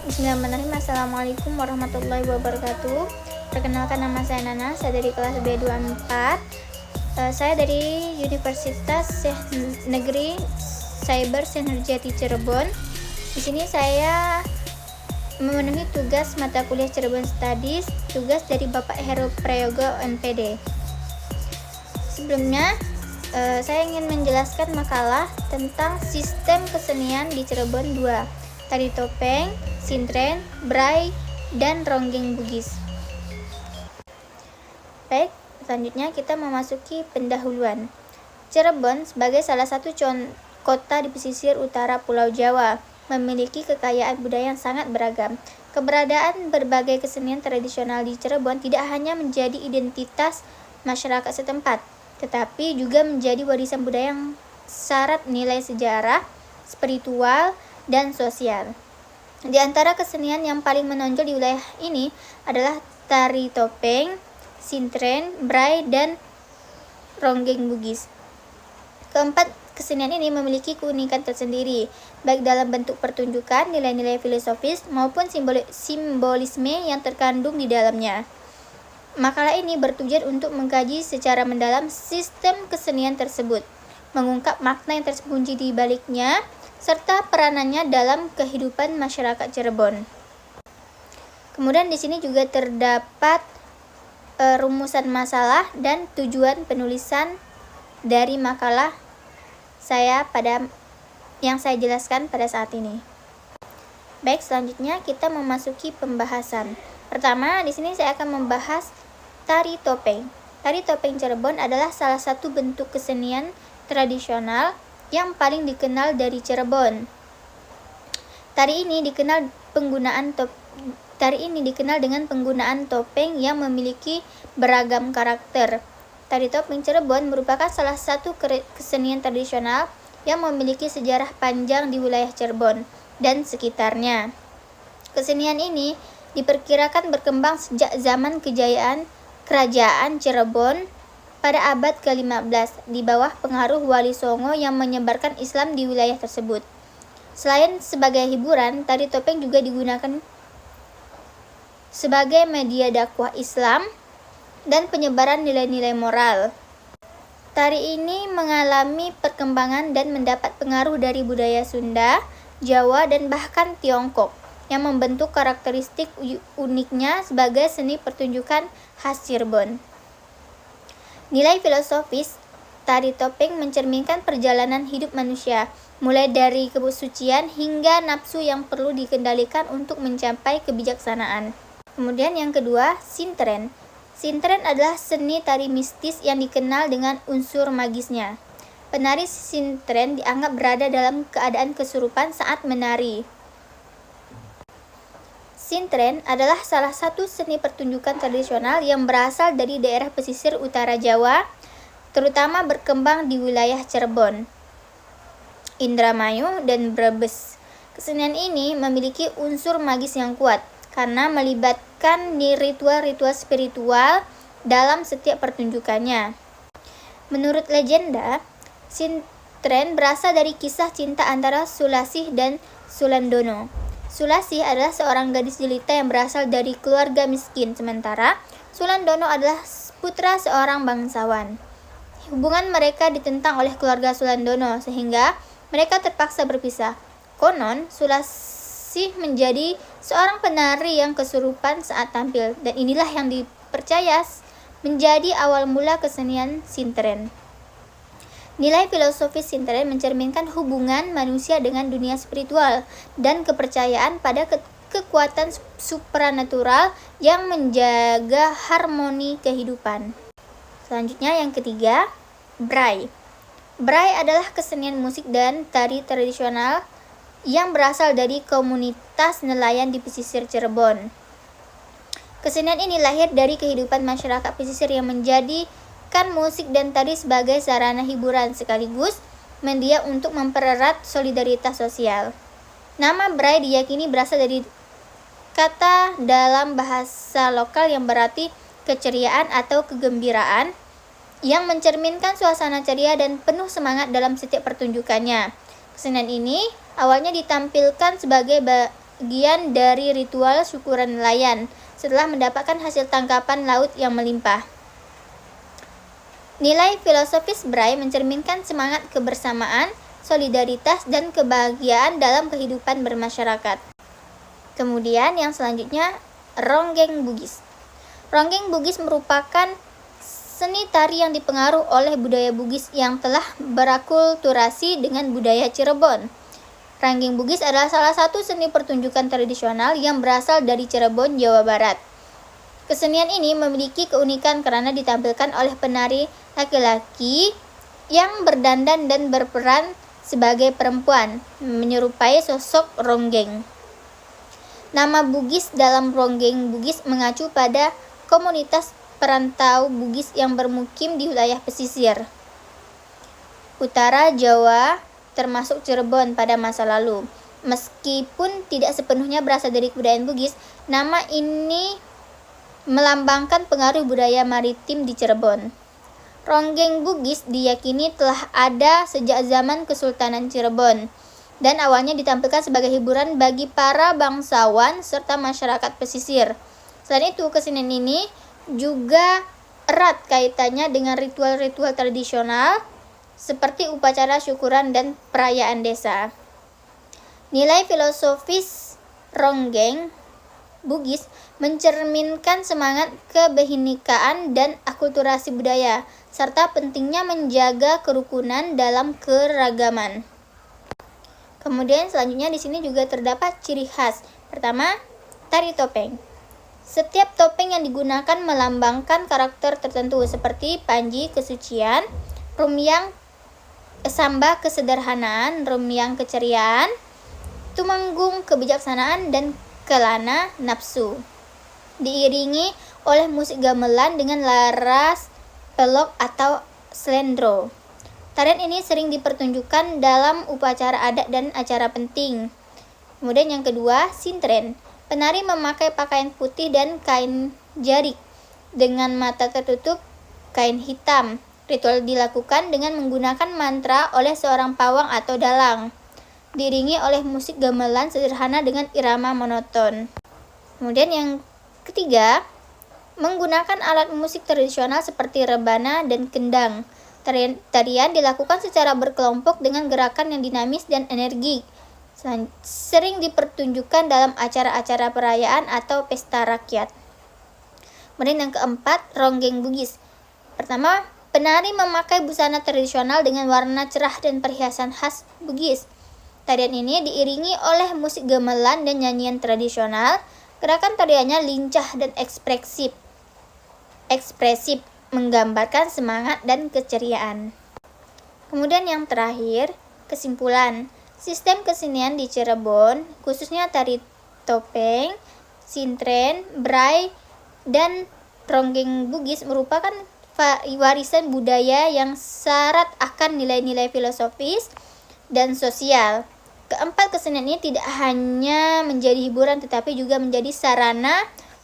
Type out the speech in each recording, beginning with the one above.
Bismillahirrahmanirrahim. Assalamualaikum warahmatullahi wabarakatuh. Perkenalkan, nama saya Nana, saya dari kelas B24. Saya dari Universitas Negeri Cyber Synergy Cirebon. Di sini saya memenuhi tugas mata kuliah Cirebon Studies, tugas dari Bapak Heru Prayogo MPD. Sebelumnya, saya ingin menjelaskan makalah tentang sistem kesenian di Cirebon 2, tari topeng, sintren, bray, dan ronggeng Bugis. Baik, selanjutnya kita memasuki pendahuluan. Cirebon sebagai salah satu kota di pesisir utara Pulau Jawa memiliki kekayaan budaya yang sangat beragam. Keberadaan berbagai kesenian tradisional di Cirebon tidak hanya menjadi identitas masyarakat setempat, tetapi juga menjadi warisan budaya yang syarat nilai sejarah, spiritual, dan sosial. Di antara kesenian yang paling menonjol di wilayah ini adalah tari topeng, sintren, bray, dan ronggeng Bugis. Keempat kesenian ini memiliki keunikan tersendiri, baik dalam bentuk pertunjukan, nilai-nilai filosofis, maupun simbolisme yang terkandung di dalamnya. Makalah ini bertujuan untuk mengkaji secara mendalam sistem kesenian tersebut, mengungkap makna yang tersembunyi di baliknya, serta peranannya dalam kehidupan masyarakat Cirebon. Kemudian di sini juga terdapat rumusan masalah dan tujuan penulisan dari makalah yang saya jelaskan pada saat ini. Baik, selanjutnya kita memasuki pembahasan. Pertama, di sini saya akan membahas tari topeng. Tari topeng Cirebon adalah salah satu bentuk kesenian tradisional yang paling dikenal dari Cirebon. Tari ini dikenal dengan penggunaan topeng yang memiliki beragam karakter. Tari topeng Cirebon merupakan salah satu kesenian tradisional yang memiliki sejarah panjang di wilayah Cirebon dan sekitarnya. Kesenian ini diperkirakan berkembang sejak zaman kejayaan Kerajaan Cirebon pada abad ke-15 di bawah pengaruh Wali Songo yang menyebarkan Islam di wilayah tersebut. Selain sebagai hiburan, tari topeng juga digunakan sebagai media dakwah Islam dan penyebaran nilai-nilai moral. Tari ini mengalami perkembangan dan mendapat pengaruh dari budaya Sunda, Jawa, dan bahkan Tiongkok yang membentuk karakteristik uniknya sebagai seni pertunjukan khas Cirebon. Nilai filosofis tari topeng mencerminkan perjalanan hidup manusia, mulai dari kesucian hingga nafsu yang perlu dikendalikan untuk mencapai kebijaksanaan. Kemudian yang kedua, sintren. Sintren adalah seni tari mistis yang dikenal dengan unsur magisnya. Penari sintren dianggap berada dalam keadaan kesurupan saat menari. Sintren adalah salah satu seni pertunjukan tradisional yang berasal dari daerah pesisir utara Jawa, terutama berkembang di wilayah Cirebon, Indramayu, dan Brebes. Kesenian ini memiliki unsur magis yang kuat karena melibatkan ritual-ritual spiritual dalam setiap pertunjukannya. Menurut legenda, sintren berasal dari kisah cinta antara Sulasih dan Sulandono. Sulasih adalah seorang gadis jelita yang berasal dari keluarga miskin, sementara Sulandono adalah putra seorang bangsawan. Hubungan mereka ditentang oleh keluarga Sulandono sehingga mereka terpaksa berpisah. Konon, Sulasih menjadi seorang penari yang kesurupan saat tampil, dan inilah yang dipercaya menjadi awal mula kesenian sintren. Nilai filosofis sintren mencerminkan hubungan manusia dengan dunia spiritual dan kepercayaan pada kekuatan supranatural yang menjaga harmoni kehidupan. Selanjutnya yang ketiga, bray. Bray adalah kesenian musik dan tari tradisional yang berasal dari komunitas nelayan di pesisir Cirebon. Kesenian ini lahir dari kehidupan masyarakat pesisir yang menjadikan musik dan tari sebagai sarana hiburan sekaligus media untuk mempererat solidaritas sosial. Nama bray diyakini berasal dari kata dalam bahasa lokal yang berarti keceriaan atau kegembiraan, yang mencerminkan suasana ceria dan penuh semangat dalam setiap pertunjukannya. Kesenian ini awalnya ditampilkan sebagai bagian dari ritual syukuran nelayan setelah mendapatkan hasil tangkapan laut yang melimpah. Nilai filosofis Braille mencerminkan semangat kebersamaan, solidaritas, dan kebahagiaan dalam kehidupan bermasyarakat. Kemudian yang selanjutnya, Ronggeng Bugis. Ronggeng Bugis merupakan seni tari yang dipengaruhi oleh budaya Bugis yang telah berakulturasi dengan budaya Cirebon. Ronggeng Bugis adalah salah satu seni pertunjukan tradisional yang berasal dari Cirebon, Jawa Barat. Kesenian ini memiliki keunikan karena ditampilkan oleh penari laki-laki yang berdandan dan berperan sebagai perempuan, menyerupai sosok ronggeng. Nama Bugis dalam Ronggeng Bugis mengacu pada komunitas perantau Bugis yang bermukim di wilayah pesisir utara Jawa, termasuk Cirebon pada masa lalu. Meskipun tidak sepenuhnya berasal dari kebudayaan Bugis, nama ini melambangkan pengaruh budaya maritim di Cirebon. Ronggeng Bugis diyakini telah ada sejak zaman Kesultanan Cirebon dan awalnya ditampilkan sebagai hiburan bagi para bangsawan serta masyarakat pesisir. Selain itu, kesenian ini juga erat kaitannya dengan ritual-ritual tradisional seperti upacara syukuran dan perayaan desa. Nilai filosofis Ronggeng Bugis mencerminkan semangat kebehinikaan dan akulturasi budaya, serta pentingnya menjaga kerukunan dalam keragaman. Kemudian selanjutnya di sini juga terdapat ciri khas. Pertama, tari topeng. Setiap topeng yang digunakan melambangkan karakter tertentu seperti panji kesucian, rumyang samba kesederhanaan, rumyang keceriaan, tumenggung kebijaksanaan, dan kelana nafsu. Diiringi oleh musik gamelan dengan laras pelok atau slendro. Tarian ini sering dipertunjukkan dalam upacara adat dan acara penting. Kemudian yang kedua, sintren. Penari memakai pakaian putih dan kain jarik dengan mata tertutup kain hitam. Ritual dilakukan dengan menggunakan mantra oleh seorang pawang atau dalang, diiringi oleh musik gamelan sederhana dengan irama monoton. Kemudian yang ketiga, menggunakan alat musik tradisional seperti rebana dan kendang. Tarian dilakukan secara berkelompok dengan gerakan yang dinamis dan energik. Sering dipertunjukkan dalam acara-acara perayaan atau pesta rakyat. Kemudian yang keempat, Ronggeng Bugis. Pertama, penari memakai busana tradisional dengan warna cerah dan perhiasan khas Bugis. Tarian ini diiringi oleh musik gamelan dan nyanyian tradisional. Gerakan tariannya lincah dan ekspresif, menggambarkan semangat dan keceriaan. Kemudian yang terakhir, kesimpulan. Sistem kesenian di Cirebon, khususnya tari topeng, sintren, Braille, dan Ronggeng Bugis merupakan warisan budaya yang syarat akan nilai-nilai filosofis dan sosial. Keempat kesenian ini tidak hanya menjadi hiburan tetapi juga menjadi sarana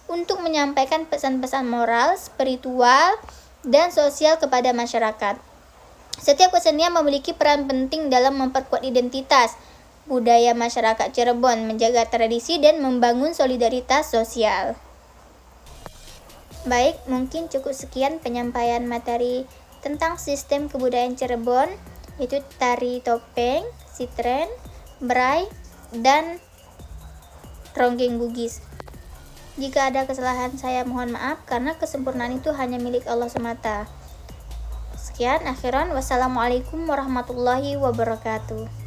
untuk menyampaikan pesan-pesan moral, spiritual, dan sosial kepada masyarakat. Setiap kesenian memiliki peran penting dalam memperkuat identitas budaya masyarakat Cirebon, menjaga tradisi, dan membangun solidaritas sosial. Baik, mungkin cukup sekian penyampaian materi tentang sistem kebudayaan Cirebon, yaitu tari topeng, sintren, Braille, dan Ronggeng Bugis. Jika ada kesalahan saya mohon maaf karena kesempurnaan itu hanya milik Allah semata. Sekian, akhiran, wassalamualaikum warahmatullahi wabarakatuh.